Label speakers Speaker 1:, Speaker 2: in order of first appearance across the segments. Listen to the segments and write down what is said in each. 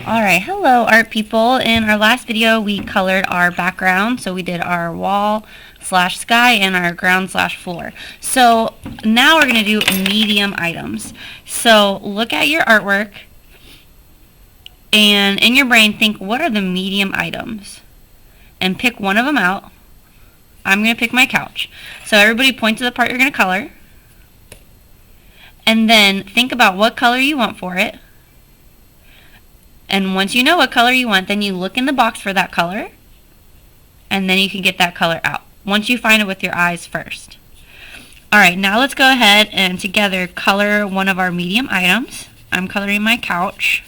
Speaker 1: Alright, hello art people. In our last video we colored our background, so we did our wall slash sky and our ground slash floor. So now we're going to do medium items. So look at your artwork and in your brain think, what are the medium items? And pick one of them out. I'm going to pick my couch. So everybody point to the part you're going to color. And then think about what color you want for it. And once you know what color you want, then you look in the box for that color, and then you can get that color out, once you find it with your eyes first. Alright, now let's go ahead and together color one of our medium items. I'm coloring my couch.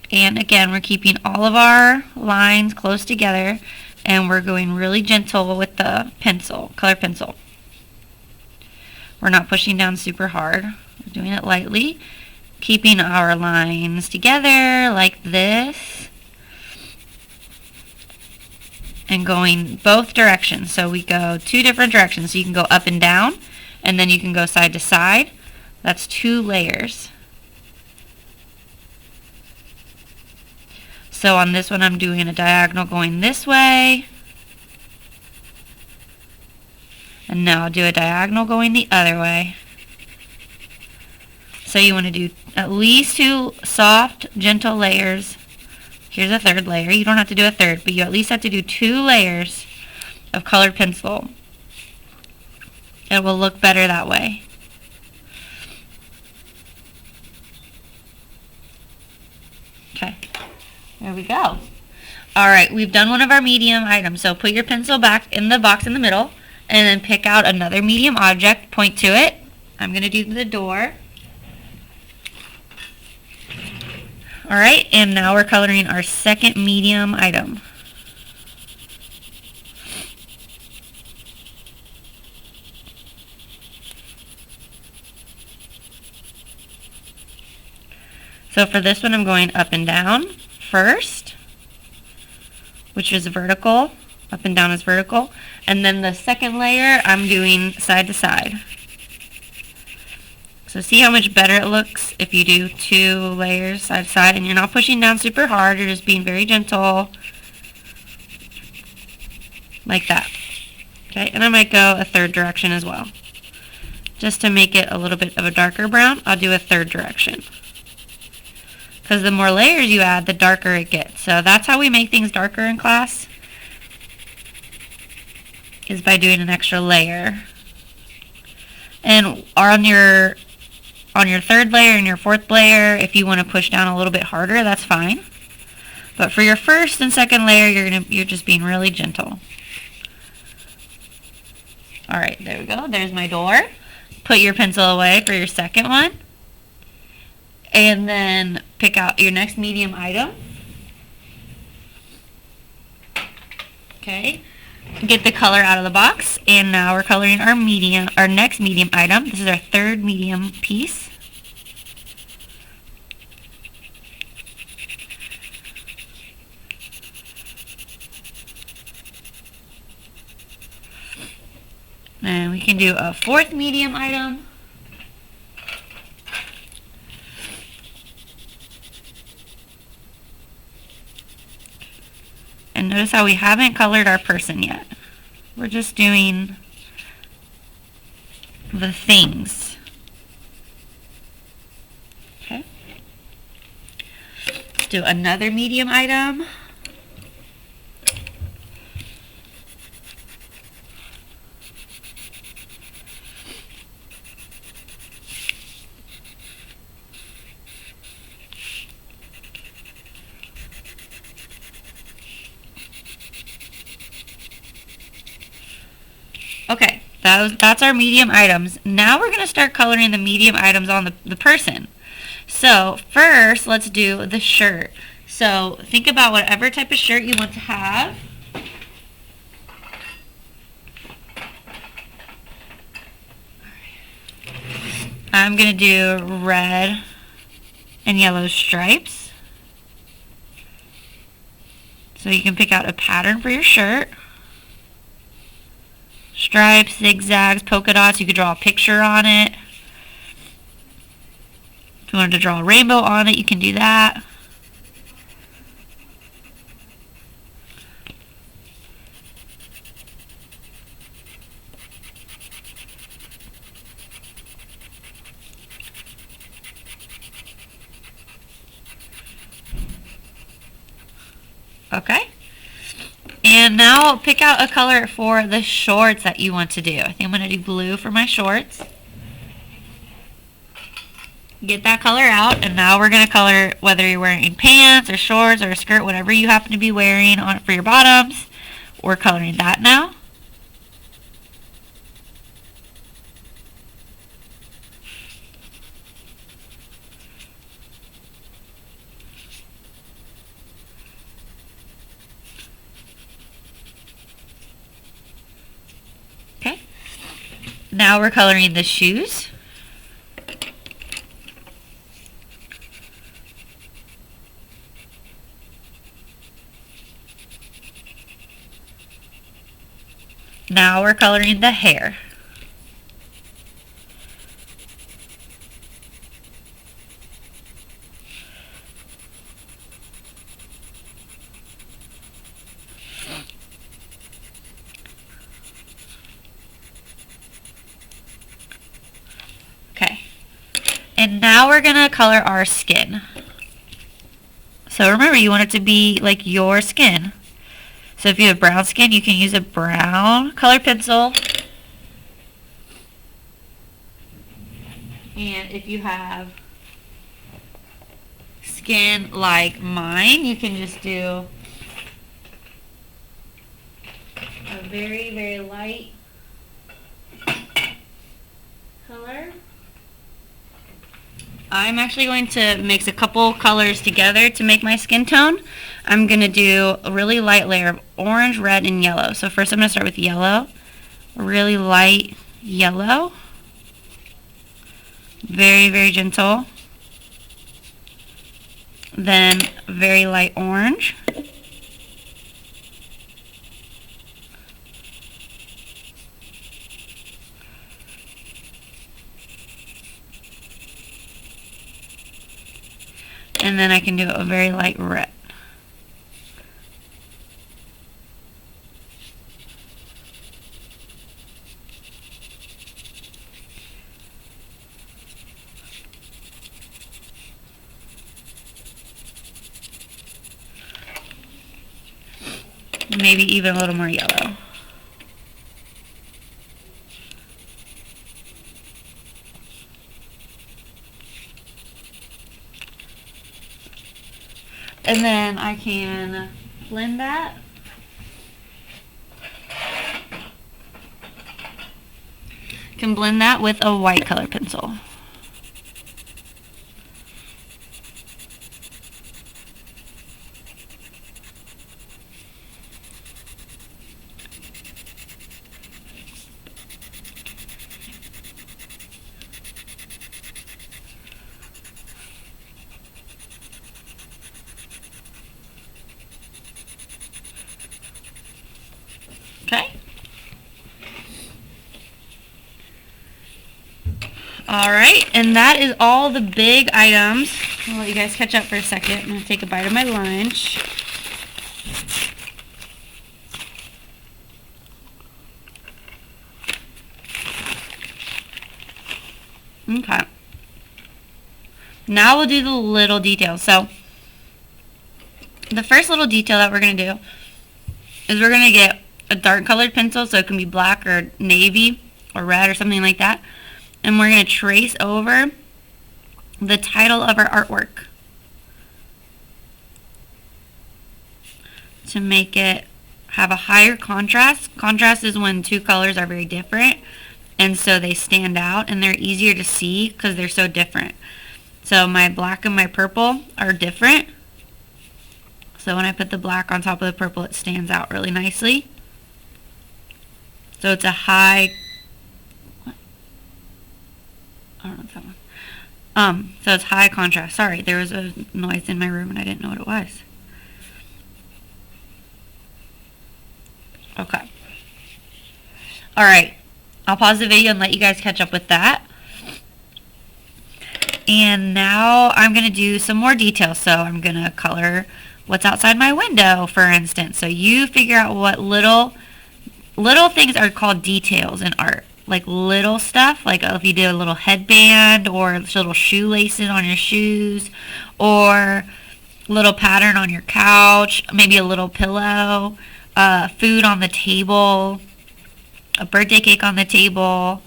Speaker 1: And again, we're keeping all of our lines close together, and we're going really gentle with the pencil, color pencil. We're not pushing down super hard. We're doing it lightly. Keeping our lines together like this and going both directions. So we go two different directions. So you can go up and down, and then you can go side to side. That's 2 layers. So on this one I'm doing a diagonal going this way, and now I'll do a diagonal going the other way. So you want to do at least 2 soft, gentle layers. Here's a 3rd layer. You don't have to do a 3rd, but you at least have to do 2 layers of colored pencil. It will look better that way. Okay, there we go. Alright, we've done one of our medium items. So put your pencil back in the box in the middle, and then pick out another medium object, point to it. I'm going to do the door. Alright, and now we're coloring our second medium item. So for this one I'm going up and down first, which is vertical. Up and down is vertical. And then the second layer I'm doing side to side. So see how much better it looks if you do 2 layers side to side, and you're not pushing down super hard, you're just being very gentle, like that. Okay, and I might go a 3rd direction as well. Just to make it a little bit of a darker brown, I'll do a 3rd direction. Because the more layers you add, the darker it gets. So that's how we make things darker in class, is by doing an extra layer. And on your 3rd layer and your 4th layer, if you want to push down a little bit harder, that's fine. But for your 1st and 2nd layer, you're just being really gentle. Alright, there we go. There's my door. Put your pencil away for your second one. And then pick out your next medium item. Okay. Get the color out of the box, and now we're coloring our next medium item. This is our 3rd medium piece. And we can do a 4th medium item. And notice how we haven't colored our person yet. We're just doing the things. Okay. Let's do another medium item. Okay, that's our medium items. Now we're going to start coloring the medium items on the person. So first, let's do the shirt. So think about whatever type of shirt you want to have. I'm going to do red and yellow stripes. So you can pick out a pattern for your shirt. stripes, zigzags, polka dots. You could draw a picture on it. If you wanted to draw a rainbow on it, you can do that. Okay. And now pick out a color for the shorts that you want to do. I think I'm going to do blue for my shorts. Get that color out, and now we're going to color whether you're wearing pants or shorts or a skirt, whatever you happen to be wearing on for your bottoms. We're coloring that now. Okay. Now we're coloring the shoes. Now we're coloring the hair. Okay. And now we're going to color our skin. So remember, you want it to be like your skin. So if you have brown skin, you can use a brown color pencil. And if you have skin like mine, you can just do a very, very light color. I'm actually going to mix a couple colors together to make my skin tone. I'm going to do a really light layer of orange, red, and yellow. So first I'm going to start with yellow. Really light yellow. Very, very gentle. Then very light orange. And then I can do a very light red. Maybe even a little more yellow. And then I can blend that. Can blend that with a white color pencil. Okay. Alright, and that is all the big items. I'll let you guys catch up for a second. I'm going to take a bite of my lunch. Okay. Now we'll do the little details. So, the first little detail that we're going to do is we're going to get a dark colored pencil, so it can be black or navy or red or something like that. And we're going to trace over the title of our artwork to make it have a higher contrast. Contrast is when two colors are very different, and so they stand out and they're easier to see because they're so different. So my black and my purple are different. So when I put the black on top of the purple, it stands out really nicely. So it's a high, what? I don't know what's that one. So it's high contrast. Sorry, there was a noise in my room and I didn't know what it was. Okay. Alright. I'll pause the video and let you guys catch up with that. And now I'm going to do some more details. So I'm going to color what's outside my window, for instance. So you figure out what little things are called details in art. Like little stuff, like if you do a little headband or little shoelaces on your shoes or little pattern on your couch, maybe a little pillow, food on the table, a birthday cake on the table.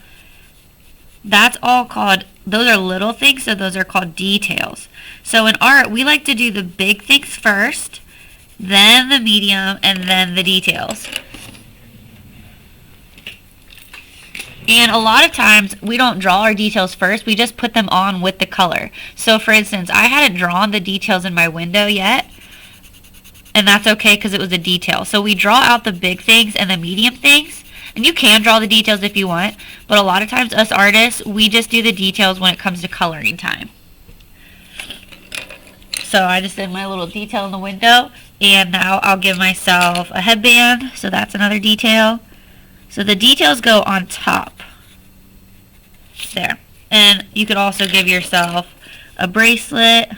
Speaker 1: That's all called, those are little things, so those are called details. So in art, we like to do the big things first, then the medium, and then the details. And a lot of times, we don't draw our details first, we just put them on with the color. So for instance, I hadn't drawn the details in my window yet, and that's okay because it was a detail. So we draw out the big things and the medium things, and you can draw the details if you want, but a lot of times us artists, we just do the details when it comes to coloring time. So I just did my little detail in the window, and now I'll give myself a headband, so that's another detail. So the details go on top there. And you could also give yourself a bracelet,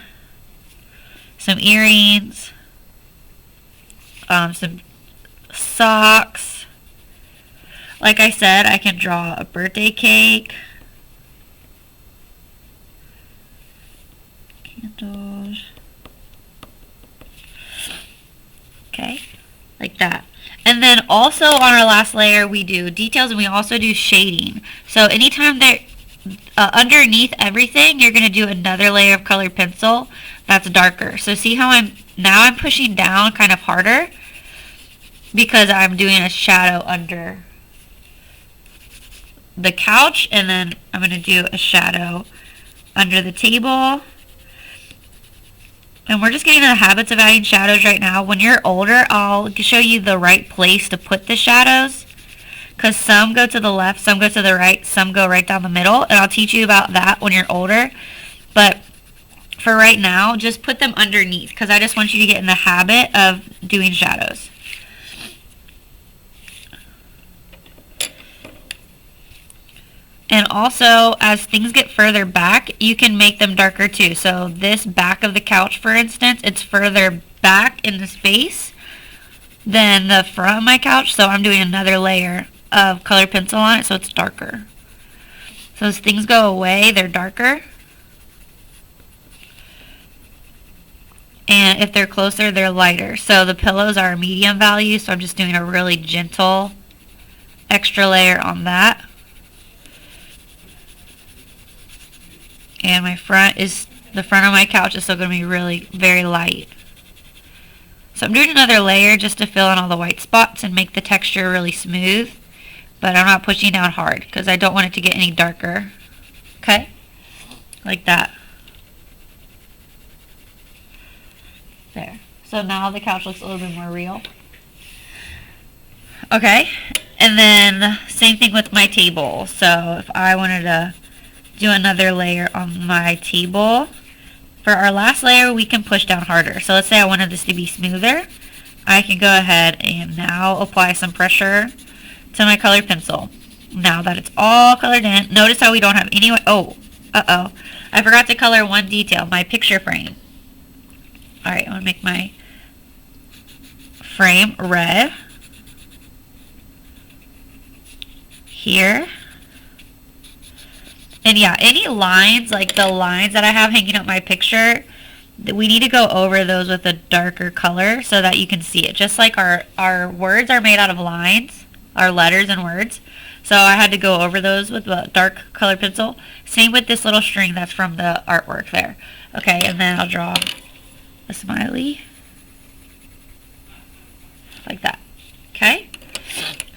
Speaker 1: some earrings, some socks. Like I said, I can draw a birthday cake, candles, okay, like that. And then also on our last layer, we do details and we also do shading. So anytime that underneath everything, you're going to do another layer of colored pencil that's darker. So see how I'm pushing down kind of harder because I'm doing a shadow under the couch, and then I'm going to do a shadow under the table. And we're just getting in the habits of adding shadows right now. When you're older, I'll show you the right place to put the shadows, because some go to the left, some go to the right, some go right down the middle, and I'll teach you about that when you're older. But for right now, just put them underneath, because I just want you to get in the habit of doing shadows. And also, as things get further back, you can make them darker too. So this back of the couch, for instance, it's further back in the space than the front of my couch. So I'm doing another layer of colored pencil on it so it's darker. So as things go away, they're darker. And if they're closer, they're lighter. So the pillows are a medium value, so I'm just doing a really gentle extra layer on that. And the front of my couch is still going to be really very light. So I'm doing another layer just to fill in all the white spots and make the texture really smooth. But I'm not pushing down hard because I don't want it to get any darker. Okay? Like that. There. So now the couch looks a little bit more real. Okay. And then same thing with my table. So if I wanted to do another layer on my table, for our last layer we can push down harder. So let's say I wanted this to be smoother. I can go ahead and now apply some pressure to my colored pencil. Now that it's all colored in, notice how we don't have any, I forgot to color one detail, my picture frame. Alright, I'm going to make my frame red here. And yeah, any lines, like the lines that I have hanging up my picture, we need to go over those with a darker color so that you can see it. Just like our words are made out of lines, our letters and words. So I had to go over those with a dark colored pencil. Same with this little string that's from the artwork there. Okay, and then I'll draw a smiley. Like that. Okay?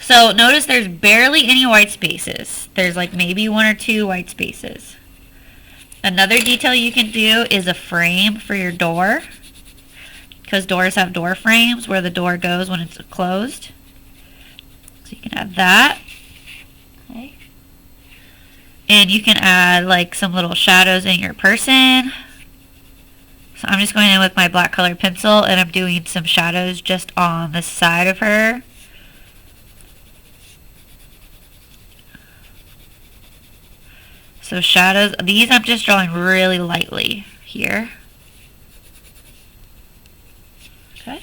Speaker 1: So notice there's barely any white spaces. There's like maybe one or two white spaces. Another detail you can do is a frame for your door, because doors have door frames where the door goes when it's closed. So you can add that. Okay. And you can add like some little shadows in your person. So I'm just going in with my black colored pencil and I'm doing some shadows just on the side of her. So shadows, these I'm just drawing really lightly here. Okay.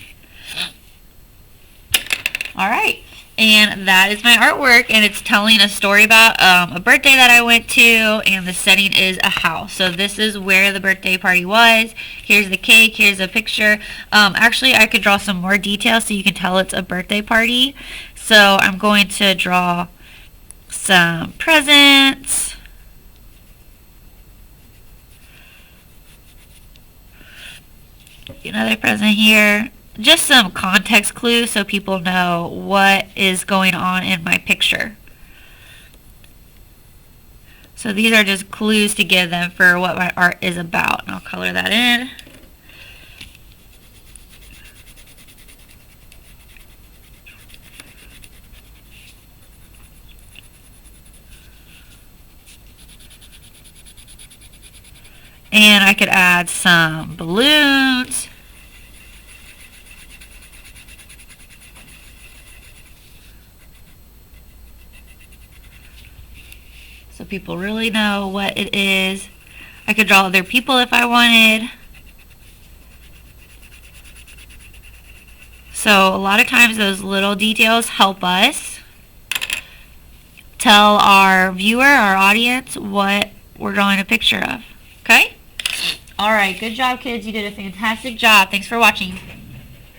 Speaker 1: All right. And that is my artwork, and it's telling a story about a birthday that I went to, and the setting is a house. So this is where the birthday party was. Here's the cake. Here's a picture. Actually, I could draw some more details so you can tell it's a birthday party. So I'm going to draw some presents. Another present here. Just some context clues so people know what is going on in my picture. So these are just clues to give them for what my art is about. And I'll color that in. And I could add some balloons. So people really know what it is. I could draw other people if I wanted. So a lot of times those little details help us tell our viewer, our audience, what we're drawing a picture of. Okay? Alright, good job kids. You did a fantastic job. Thanks for watching.